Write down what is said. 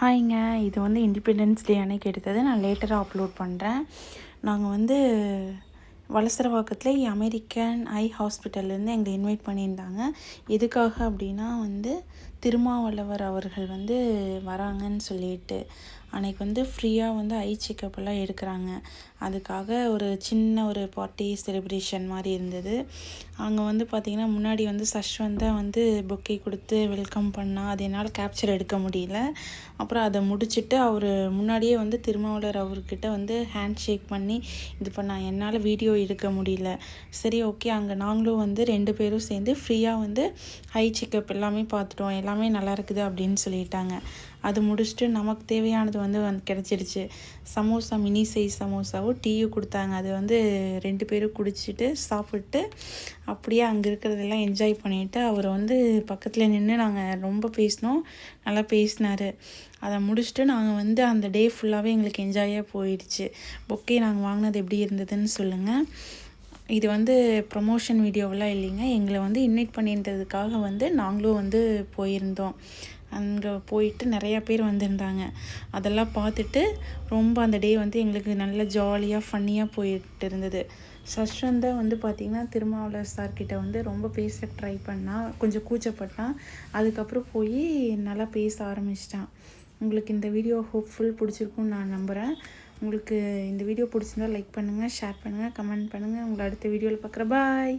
ஹாய்ங்க. இது வந்து independence day அன்னைக்கு எடுத்தது. நான் லேட்டராக அப்லோட் பண்ணுறேன். நாங்கள் வந்து வளசரவாக்கத்தில் அமெரிக்கன் ஐ ஹாஸ்பிட்டல்லேருந்து எங்களை இன்வைட் பண்ணியிருந்தாங்க. எதுக்காக அப்படின்னா வந்து திருமாவளவர் அவர்கள் வந்து வராங்கன்னு சொல்லிட்டு அன்றைக்கி வந்து ஃப்ரீயாக வந்து ஐ செக்கப்லாம் எடுக்கிறாங்க. அதுக்காக ஒரு சின்ன ஒரு பார்ட்டி செலிப்ரேஷன் மாதிரி இருந்தது. அங்கே வந்து பார்த்திங்கன்னா முன்னாடி வந்து சஷ்வந்தா வந்து பொக்கே கொடுத்து வெல்கம் பண்ணால் அது என்னால் கேப்சர் எடுக்க முடியல. அப்புறம் அதை முடிச்சுட்டு அவர் முன்னாடியே வந்து திருமாவளவர் அவர்கிட்ட வந்து ஹேண்ட் ஷேக் பண்ணி இது பண்ணால் என்னால் வீடியோ எடுக்க முடியல. சரி ஓகே, அங்கே நாங்களும் வந்து 2 பேரும் சேர்ந்து ஃப்ரீயாக வந்து ஐ செக்கப் எல்லாமே பார்த்துட்டோம், எல்லாமே நல்லா இருக்குது அப்படின்னு சொல்லிட்டாங்க. அது முடிச்சுட்டு நமக்கு தேவையானது வந்து கிடச்சிடுச்சு. சமோசா, மினி சைஸ் சமோசாவும் டீயும் கொடுத்தாங்க. அது வந்து 2 பேரும் குடிச்சிட்டு சாப்பிட்டு அப்படியே அங்கே இருக்கிறதெல்லாம் என்ஜாய் பண்ணிவிட்டு அவர் வந்து பக்கத்தில் நின்று நாங்கள் ரொம்ப பேசினோம். நல்லா பேசினார். அதை முடிச்சுட்டு நாங்கள் வந்து அந்த டே ஃபுல்லாகவே எங்களுக்கு என்ஜாயாக போயிடுச்சு. பொக்கே நாங்கள் வாங்கினது எப்படி இருந்ததுன்னு சொல்லுங்கள். இது வந்து ப்ரொமோஷன் வீடியோவெலாம் இல்லைங்க. எங்களை வந்து இன்வைட் பண்ணியிருந்ததுக்காக வந்து நாங்களும் வந்து போயிருந்தோம். அங்கே போயிட்டு நிறையா பேர் வந்திருந்தாங்க. அதெல்லாம் பார்த்துட்டு ரொம்ப அந்த டே வந்து எங்களுக்கு நல்ல ஜாலியாக ஃபன்னியாக போயிட்டு இருந்தது. சஷ்வந்தா வந்து பார்த்திங்கன்னா திருமாவளவர் சார்கிட்ட வந்து ரொம்ப பேச ட்ரை பண்ணால், கொஞ்சம் கூச்சப்பட்டான். அதுக்கப்புறம் போய் நல்லா பேச ஆரம்பிச்சிட்டான். உங்களுக்கு இந்த வீடியோ ஹோப்ஃபுல் பிடிச்சிருக்குன்னு நான் நம்புகிறேன். உங்களுக்கு இந்த வீடியோ பிடிச்சிருந்தா லைக் பண்ணுங்கள், ஷேர் பண்ணுங்கள், கமெண்ட் பண்ணுங்கள். உங்களை அடுத்த வீடியோவில் பார்க்குறேன். பாய்.